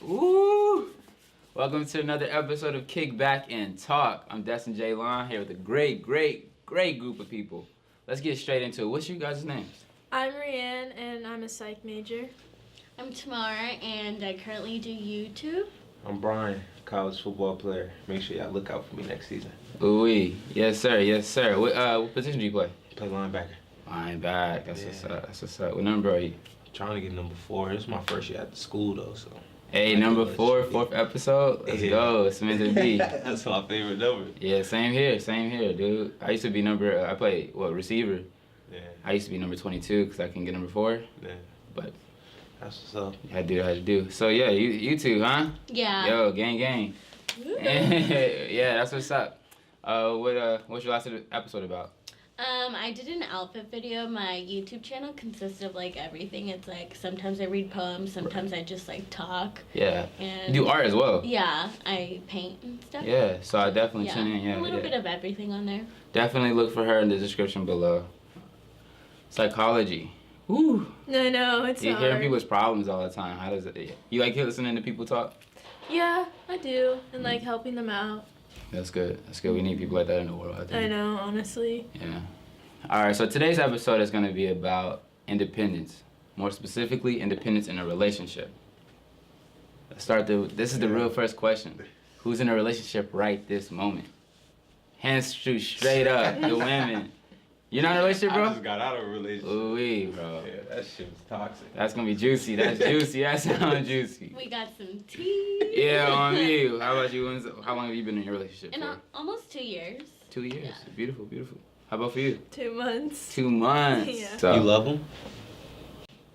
Ooh! Welcome to another episode of Kbnt Talk. I'm Destin J. Lon here with a great group of people. Let's get straight into it. What's your guys' names? I'm Rianne, and I'm a psych major. I'm Tamar, and I currently do YouTube. I'm Brian, college football player. Make sure y'all look out for me next season. Ooh-wee. Yes, sir. Yes, sir. What position do you play? Play linebacker. Linebacker. That's what's up. What number are you? Trying to get number 4. This is my first year at the school, though, so. Hey, number 4, 4th episode. Let's go. It's meant to be. That's my favorite number. Yeah, same here, dude. I used to be I played, receiver. Yeah. I used to be number 22 because I can get number 4. Yeah. But that's what's up. I do what I had to do. So, yeah, you two, huh? Yeah. Yo, gang. Yeah, that's what's up. What's your last episode about? I did an outfit video. My YouTube channel consists of like everything. It's like sometimes I read poems, sometimes I just like talk. Yeah. And you do art as well. Yeah, I paint and stuff. Yeah, so I definitely tune in. Yeah, a little bit of everything on there. Definitely look for her in the description below. Psychology. Woo. I know, it's You hard. hear people's problems all the time. How does it? You like listening to people talk? Yeah, I do, and like helping them out. That's good. We need people like that in the world, I think. I know, honestly. Yeah. All right, so today's episode is going to be about independence. More specifically, independence in a relationship. Let's start this is the real first question. Who's in a relationship right this moment? Hands shoot straight up, the women. You're not in a relationship, bro? I just got out of a relationship. Ooh-wee, bro. Yeah, that shit was toxic. That's going to be juicy. That's juicy. That sounds juicy. We got some tea. Yeah, on me. How about you? How long have you been in your relationship In for? almost 2 years. 2 years. Yeah. Beautiful. How about for you? 2 months. 2 months. Yeah. So. You love him?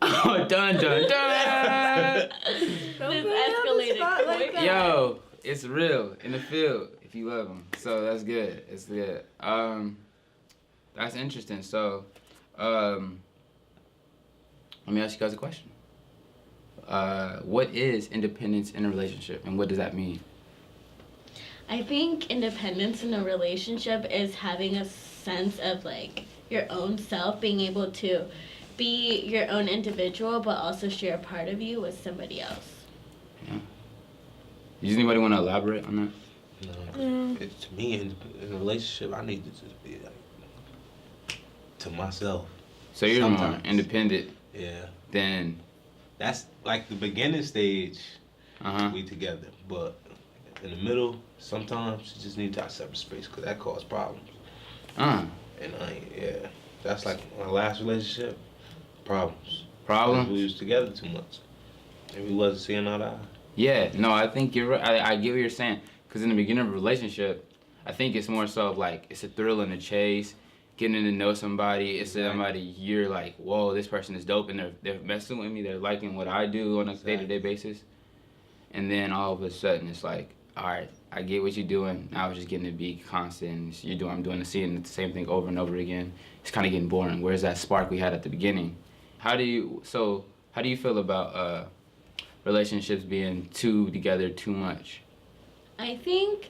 Oh, dun. Don't This put me on the escalated spot like quick. that. Yo, it's real in the field if you love them. So that's good. It's good. That's interesting. So, let me ask you guys a question. What is independence in a relationship, and what does that mean? I think independence in a relationship is having a sense of like your own self, being able to be your own individual, but also share a part of you with somebody else. Yeah. Does anybody want to elaborate on that? No. To me, in a relationship, I need to just be like to myself. So you're Sometimes. more independent. Yeah. Than. That's like the beginning stage. Uh-huh. We together, but in the middle, sometimes you just need that separate space because that causes problems. And that's like my last relationship. Problems. We was together too much, and we wasn't seeing eye to eye. Yeah, no, I think you're right. I get what you're saying. Because in the beginning of a relationship, I think it's more so of like, it's a thrill and a chase, getting to know somebody. It's somebody you're like, whoa, this person is dope, and they're messing with me. They're liking what I do on a day-to-day basis. And then all of a sudden, it's like, all right, I get what you're doing. Now it's just getting to be constant. I'm doing the same thing over and over again. It's kind of getting boring. Where's that spark we had at the beginning? How do you feel about relationships being together too much? I think,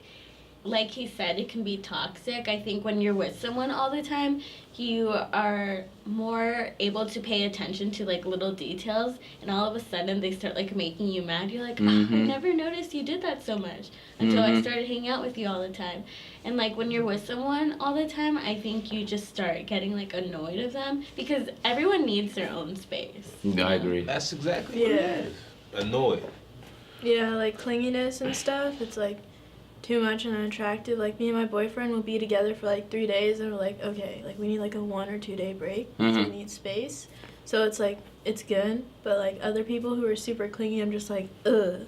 like he said, it can be toxic. I think when you're with someone all the time, you are more able to pay attention to like little details, and all of a sudden they start like making you mad. You're like, I never noticed you did that so much until I started hanging out with you all the time. And like when you're with someone all the time, I think you just start getting like annoyed of them because everyone needs their own space. No, I agree. That's exactly what it is. Annoyed. Yeah, like clinginess and stuff, it's like too much and unattractive. Like me and my boyfriend will be together for like 3 days and we're like, okay, like we need like a 1 or 2 day break. So we need space. So it's like, it's good, but like other people who are super clingy, I'm just like, go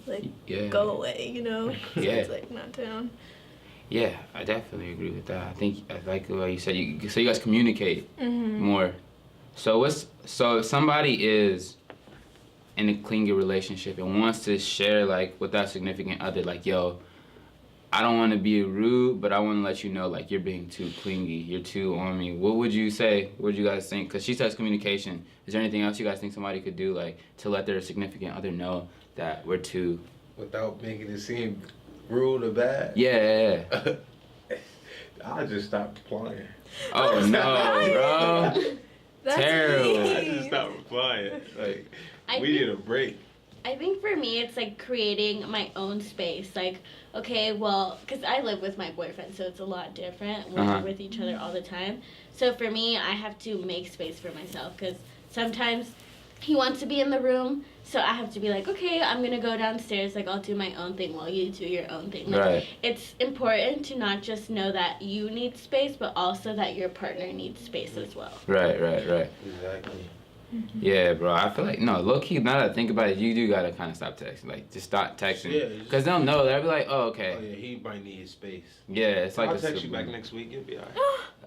away, you know? So it's like not down. Yeah, I definitely agree with that. I think, like you said, so you guys communicate more. So if somebody is in a clingy relationship and wants to share like with that significant other, like, yo, I don't want to be rude, but I want to let you know, like, you're being too clingy. You're too on me. What would you say? What would you guys think? Because she says communication. Is there anything else you guys think somebody could do, like, to let their significant other know that we're too... Without making it seem rude or bad? Yeah. I just stopped replying. Oh, no, bro. That's Terrible. me. I just stopped replying. Like, we need a break. I think for me, it's like creating my own space. Like, okay, well, because I live with my boyfriend, so it's a lot different. We're with each other all the time. So for me, I have to make space for myself because sometimes he wants to be in the room, so I have to be like, okay, I'm going to go downstairs. Like, I'll do my own thing while you do your own thing. Like, Right. It's important to not just know that you need space, but also that your partner needs space as well. Right. Exactly. Yeah, bro. I feel like, no, low key, now that I think about it, you do gotta kind of stop texting. Like, just stop texting. Yeah, Because they'll know. They'll be like, oh, okay. Oh yeah, he might need his space. Yeah, it's like I'll a text you super- back next week. You'll be alright.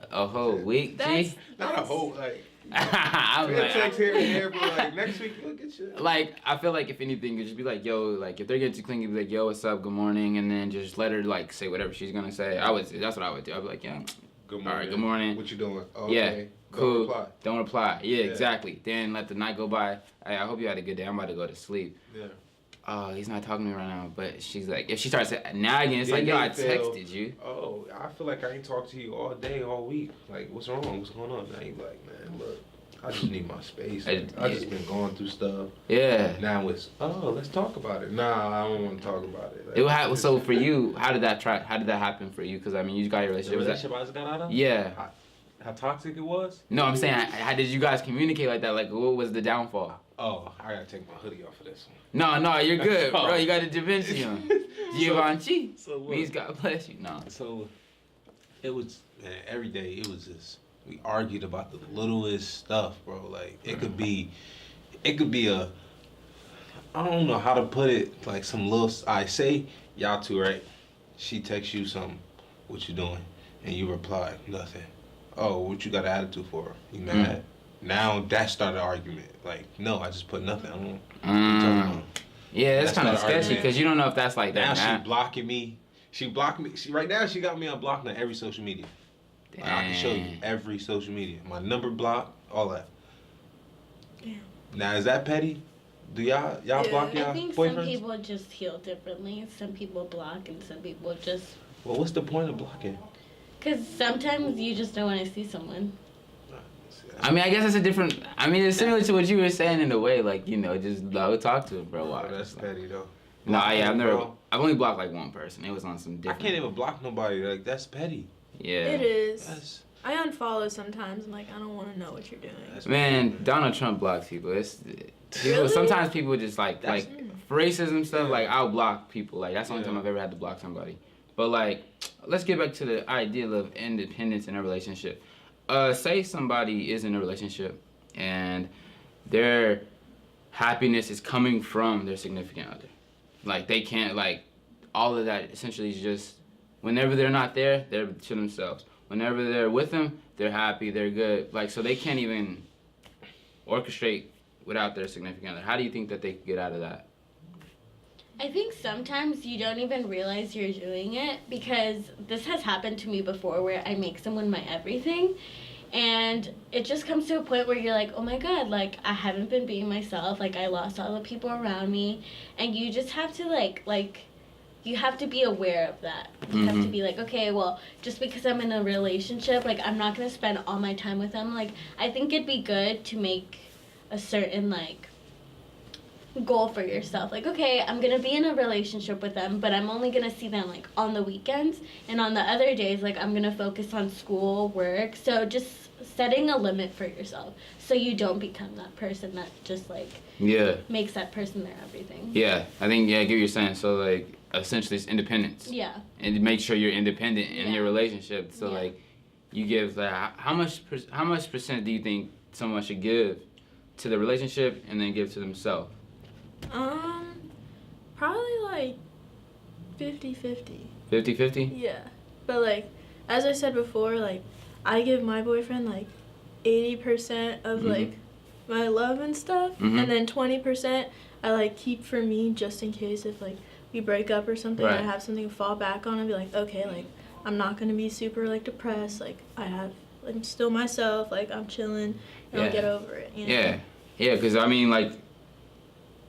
a whole week, G? Not a whole like. I'm We'll like, text here and there, but like next week we'll get you. like, I feel like if anything, it'd just be like, yo, like, if they're getting too clingy, be like, yo, what's up, good morning, and then just let her, like, say whatever she's gonna say. That's what I would do. I'd be like, yeah, Good morning. all right, good morning. What you doing? Oh, Yeah, okay. cool. Don't reply. Don't reply. Yeah, exactly. Then let the night go by. Hey, I hope you had a good day. I'm about to go to sleep. Yeah. Oh, he's not talking to me right now. But she's like, if she starts nagging, it's Then like, yo, they I feel- texted you. Oh, I feel like I ain't talked to you all day, all week. Like, what's wrong? What's going on? Now you like, man, look, I just need my space. I just been going through stuff. Yeah. Now it's, oh, let's talk about it. Nah, I don't want to talk about it. Like, It would so for you, how did that happen for you? Because I mean, you got your The relationship. Was relationship I just got out of? that, yeah. How toxic it was? No, I'm saying, how did you guys communicate like that? Like, what was the downfall? Oh, I gotta take my hoodie off of this one. No, you're good, bro. You got a Da Vinci on. Givenchy. So what? Means God bless you. No. So It was, man, every day it was just, we argued about the littlest stuff, bro. Like, it could be a, I don't know how to put it, like some little, I say, y'all two, right? She texts you something, what you doing? And you reply, nothing. Oh, what you got an attitude for? You mad? Now that started an argument. Like, no, I just put nothing. I don't know what you talking about. Yeah, that's That's kind of not an sketchy argument. because you don't know if that's like Now that. she blocking me. She blocked me. Right now she got me unblocked on every social media. Like, I can show you every social media. My number blocked, all that. Damn. Now is that petty? Do y'all block y'all I think boyfriends? some people just heal differently. Some people block and some people just... Well, what's the point of blocking? Because sometimes you just don't want to see someone. I mean, I guess it's a different. I mean, it's similar to what you were saying in a way, like just talk to him for a while. Oh, that's petty though. No, yeah, Bro, I've only blocked like one person. It was on some I different. can't even block nobody. Like, that's petty. Yeah. It is. That's I unfollow sometimes. I'm like, I don't want to know what you're doing. That's Man, Donald Trump blocks people. It's people. Really? Sometimes people just like That's- for racism stuff. Yeah. Like I'll block people. Like that's the only Yeah. time I've ever had to block somebody. But like, let's get back to the ideal of independence in a relationship. Say somebody is in a relationship and their happiness is coming from their significant other. Like they can't like all of that essentially is just whenever they're not there, they're to themselves. Whenever they're with them, they're happy, they're good. Like so they can't even orchestrate without their significant other. How do you think that they could get out of that? I think sometimes you don't even realize you're doing it because this has happened to me before where I make someone my everything and it just comes to a point where you're like, oh my god, like I haven't been being myself, like I lost all the people around me, and you just have to like you have to be aware of that. You have to be like, okay, well, just because I'm in a relationship, like I'm not going to spend all my time with them. Like I think it'd be good to make a certain like goal for yourself. Like, okay, I'm gonna be in a relationship with them, but I'm only gonna see them like on the weekends, and on the other days, like I'm gonna focus on school, work. So just setting a limit for yourself so you don't become that person that just like makes that person their everything. Yeah, I think I get what you're saying. So like essentially it's independence. Yeah. And make sure you're independent in your Yeah. relationship. So Yeah. like you give how much percent do you think someone should give to the relationship and then give to themselves? Probably like 50-50. 50-50? Yeah. But like, as I said before, like, I give my boyfriend like 80% of like my love and stuff, and then 20% I like keep for me just in case if like we break up or something, Right. I have something to fall back on and be like, okay, like I'm not gonna be super like depressed, like I'm still myself, like I'm chilling and I'll Yeah. get over it. You know? Yeah, because I mean like,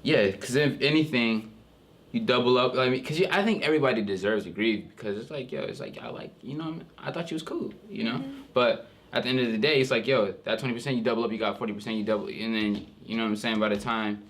because if anything, you double up. I mean, because I think everybody deserves to grieve because it's like, I like, I thought you was cool, But at the end of the day, it's like, that 20% you double up, you got 40%, you double, and then, you know what I'm saying, by the time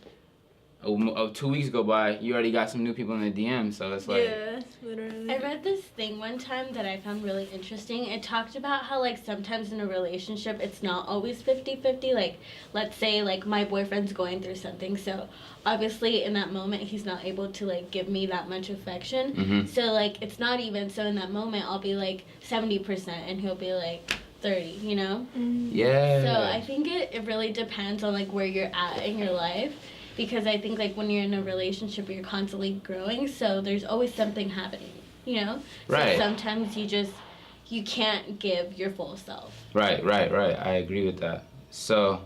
2 weeks go by, you already got some new people in the DM. So it's like, yeah, literally. I read this thing one time that I found really interesting. It talked about how, like, sometimes in a relationship, it's not always 50-50. Like, let's say, like, my boyfriend's going through something. So, obviously, in that moment, he's not able to, like, give me that much affection. Mm-hmm. So, like, it's not even. So, in that moment, I'll be, like, 70%, and he'll be, like, 30, you know? Yeah. So, I think it really depends on, like, where you're at in your life. Because I think, like, when you're in a relationship, you're constantly growing, so there's always something happening, you know? Right. So sometimes you can't give your full self. Right. I agree with that. So,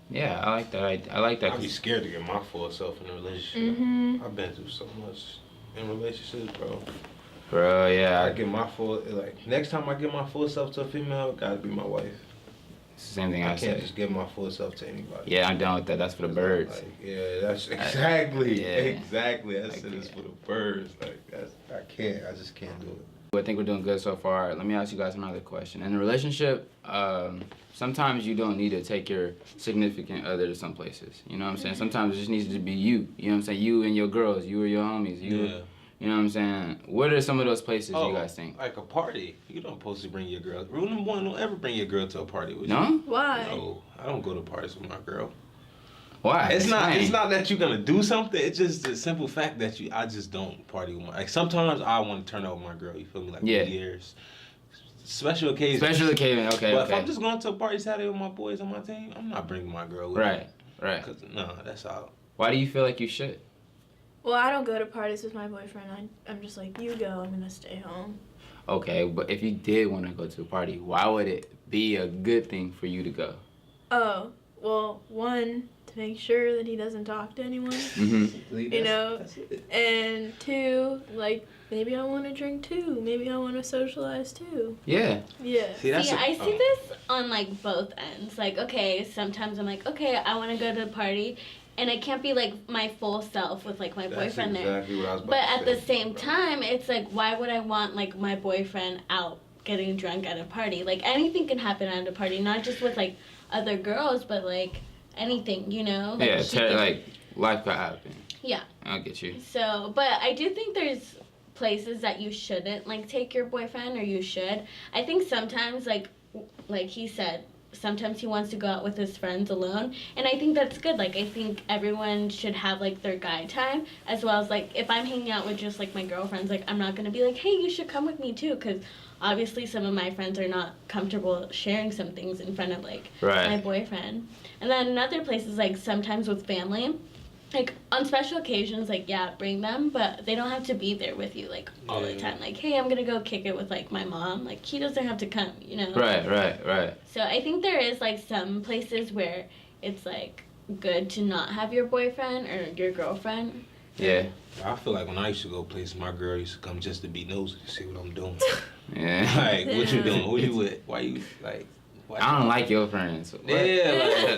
yeah, I like that. I like that. I'd be scared to get my full self in a relationship. Mm-hmm. I've been through so much in relationships, bro. Bro, yeah. I get my full, like, next time I give my full self to a female, it gotta be my wife. It's the same thing I I can't said. just give my full self to anybody. Yeah, I'm down with that. That's for the birds. Like, yeah, that's exactly, Yeah. exactly. That I shit is can't. for the birds. Like, I just can't do it. I think we're doing good so far. Let me ask you guys another question. In a relationship, sometimes you don't need to take your significant other to some places. You know what I'm saying? Sometimes it just needs to be you. You know what I'm saying? You and your girls. You or your homies. You know what I'm saying? What are some of those places you guys think? Like a party. You don't supposed to bring your girl. Rule number one, don't ever bring your girl to a party with you. No? Why? No, I don't go to parties with my girl. Why? It's Explain. not that you're gonna do something. It's just the simple fact that I just don't party with my. Like sometimes I want to turn out with my girl. You feel me? Like Yeah. New Year's, special occasions. Special occasion. Okay. But okay. if I'm just going to a party Saturday with my boys on my team, I'm not bringing my girl with me. Right. Cause no, that's out. Why do you feel like you should? Well, I don't go to parties with my boyfriend. I'm just like, you go, I'm gonna stay home. Okay, but if you did want to go to a party, why would it be a good thing for you to go? Oh, well, one, to make sure that he doesn't talk to anyone, Mm-hmm. you know, and two, like, maybe I want to drink too. Maybe I want to socialize too. Yeah. Yeah. I see this on, like, both ends. Like, okay, sometimes I'm like, okay, I want to go to a party, and I can't be, like, my full self with, like, my boyfriend there. Exactly what I was about But to at say. the same time, it's like, why would I want, like, my boyfriend out getting drunk at a party? Like, anything can happen at a party, not just with, like, other girls, but, like, anything, you know? Like, Yeah, he could- like, life could happen. Yeah. I'll get you. So, but I do think there's places that you shouldn't, like, take your boyfriend, or you should. I think sometimes, like he said, sometimes he wants to go out with his friends alone, and I think that's good. Like, I think everyone should have, like, their guy time, as well as, like, if I'm hanging out with just, like, my girlfriends, like, I'm not gonna be like, hey, you should come with me too, because obviously some of my friends are not comfortable sharing some things in front of, like, my boyfriend. And then another place is, like, sometimes with family, like, on special occasions, like, yeah, bring them, but they don't have to be there with you, like, all the time. Like, hey, I'm gonna go kick it with, like, my mom. Like, he doesn't have to come, you know? Right. So I think there is, like, some places where it's, like, good to not have your boyfriend or your girlfriend. Yeah. I feel like when I used to go places, my girl used to come just to be nosy to see what I'm doing. Yeah. Like, what you doing? Who you with? Why you, like... Why I don't like your friends. What? Yeah,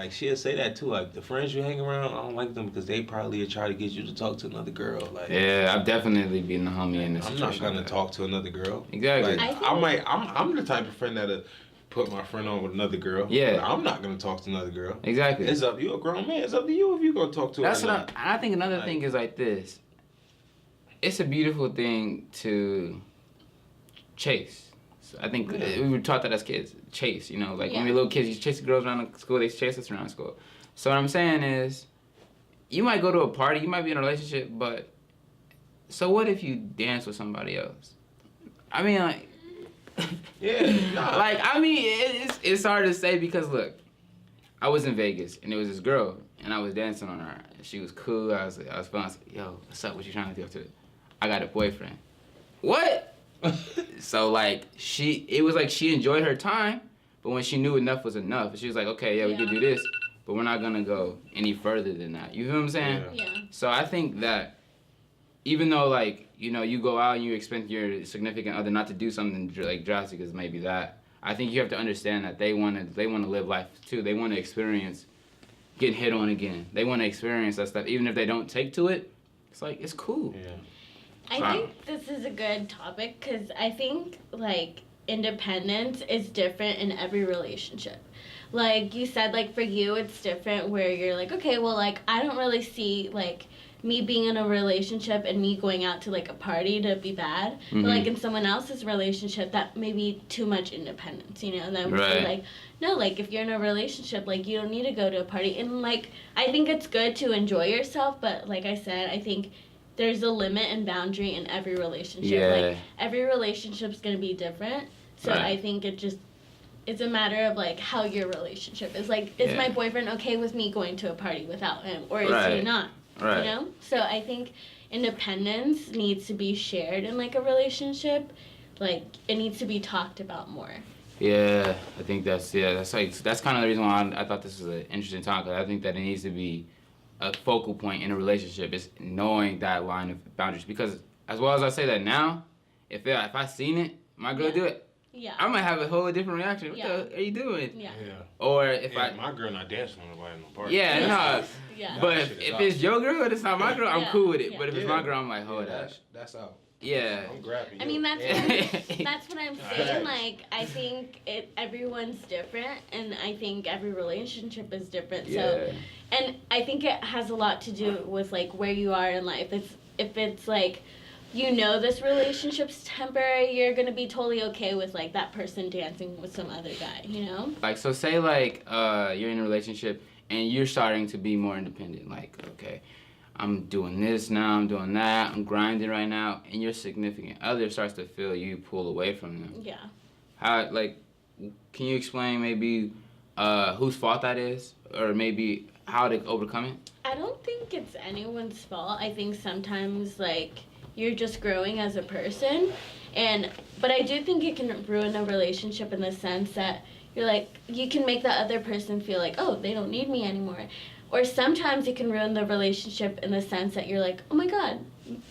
she'll say that too. Like, the friends you hang around, I don't like them because they probably will try to get you to talk to another girl. Like, Yeah, I've definitely been a homie in this I'm situation. not gonna like that. talk to another girl. Exactly. Like, I'm the type of friend that'll put my friend on with another girl. Yeah. But I'm not gonna talk to another girl. Exactly. It's up. You're a grown man. It's up to you if you gonna talk to her. That's or what not. I think. Another thing is like this. It's a beautiful thing to chase. So I think we were taught that as kids. Chase, you know, like when we were little kids, you chase the girls around the school, they chase us around school. So what I'm saying is, you might go to a party, you might be in a relationship, but so what if you dance with somebody else? I mean, like, like, I mean, it's hard to say because look, I was in Vegas and there was this girl and I was dancing on her. She was cool. I was fun. I was like, yo, what's up? What you trying to do up to it? I got a boyfriend. What? So like it was like she enjoyed her time, but when she knew enough was enough, she was like, okay, yeah, we can do this, but we're not gonna go any further than that. You feel what I'm saying? Yeah. So I think that even though like, you know, you go out and you expect your significant other not to do something like drastic as maybe that, I think you have to understand that they wanna live life too. They wanna experience getting hit on again. They wanna experience that stuff. Even if they don't take to it, it's like, it's cool. Yeah. I think this is a good topic because I think, like, independence is different in every relationship. Like you said, like for you it's different where you're like, okay, well, like I don't really see like me being in a relationship and me going out to like a party to be bad. But like in someone else's relationship, that may be too much independence, you know? And then we say like, no, like if you're in a relationship, like you don't need to go to a party. And like I think it's good to enjoy yourself, but like I said, I think there's a limit and boundary in every relationship. Yeah. Like every relationship's gonna be different. So I think it's a matter of like how your relationship is. Like, is my boyfriend okay with me going to a party without him, or is he not? Right. You know? So I think independence needs to be shared in like a relationship. Like it needs to be talked about more. Yeah, I think that's kind of the reason why I thought this was an interesting topic. I think that it needs to be a focal point in a relationship is knowing that line of boundaries. Because as well as I say that now, if I seen it, my girl do it. Yeah. I might have a whole different reaction. What the hell are you doing? Yeah. Or if my girl not dancing on nobody in no party. Yeah, no. Yeah. But if it's your girl and it's not my girl, I'm cool with it. But if it's my girl, I'm like, hold up. That's out. Yeah. I'm grabbing you. I mean, that's what I'm saying. Like, I think everyone's different, and I think every relationship is different. So, and I think it has a lot to do with like where you are in life. If it's like, you know, this relationship's temporary, you're gonna be totally okay with like that person dancing with some other guy, you know? Like, so say like you're in a relationship and you're starting to be more independent. Like, okay, I'm doing this now, I'm doing that, I'm grinding right now, and your significant other starts to feel you pull away from them. Yeah. How, like, can you explain maybe whose fault that is, or maybe how to overcome it? I don't think it's anyone's fault. I think sometimes like you're just growing as a person, but I do think it can ruin a relationship in the sense that you're like, you can make the other person feel like, oh, they don't need me anymore. Or sometimes it can ruin the relationship in the sense that you're like, oh my God,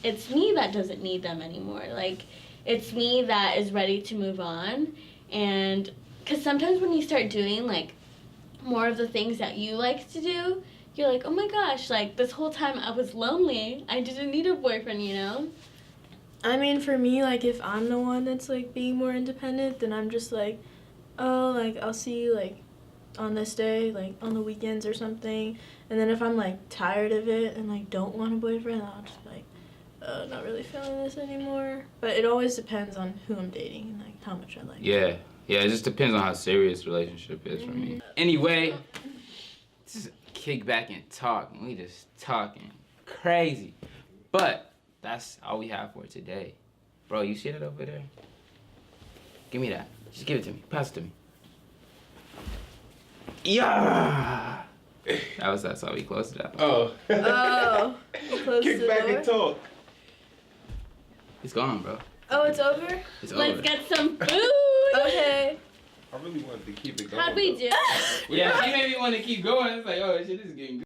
it's me that doesn't need them anymore. Like, it's me that is ready to move on. And because sometimes when you start doing like more of the things that you like to do, you're like, oh my gosh, like this whole time I was lonely. I didn't need a boyfriend, you know? I mean, for me, like if I'm the one that's like being more independent, then I'm just like, oh, like I'll see you like on this day, like on the weekends or something. And then if I'm like tired of it and like don't want a boyfriend, I'll just be like, not really feeling this anymore. But it always depends on who I'm dating and like how much I like. Yeah, it just depends on how serious the relationship is for me. Anyway, just kick back and talk. We just talking crazy. But that's all we have for today. Bro, you see that over there? Give me that. Just give it to me. Pass it to me. Yeah. That's how we closed it out. Oh. Oh. You closed Kick the back door? and talk. It's gone, bro. Oh, it's over? It's Let's over. get some food. Okay. I really wanted to keep it going. How'd we do? Yeah, she made me want to keep going. It's like, oh, shit, this is getting good.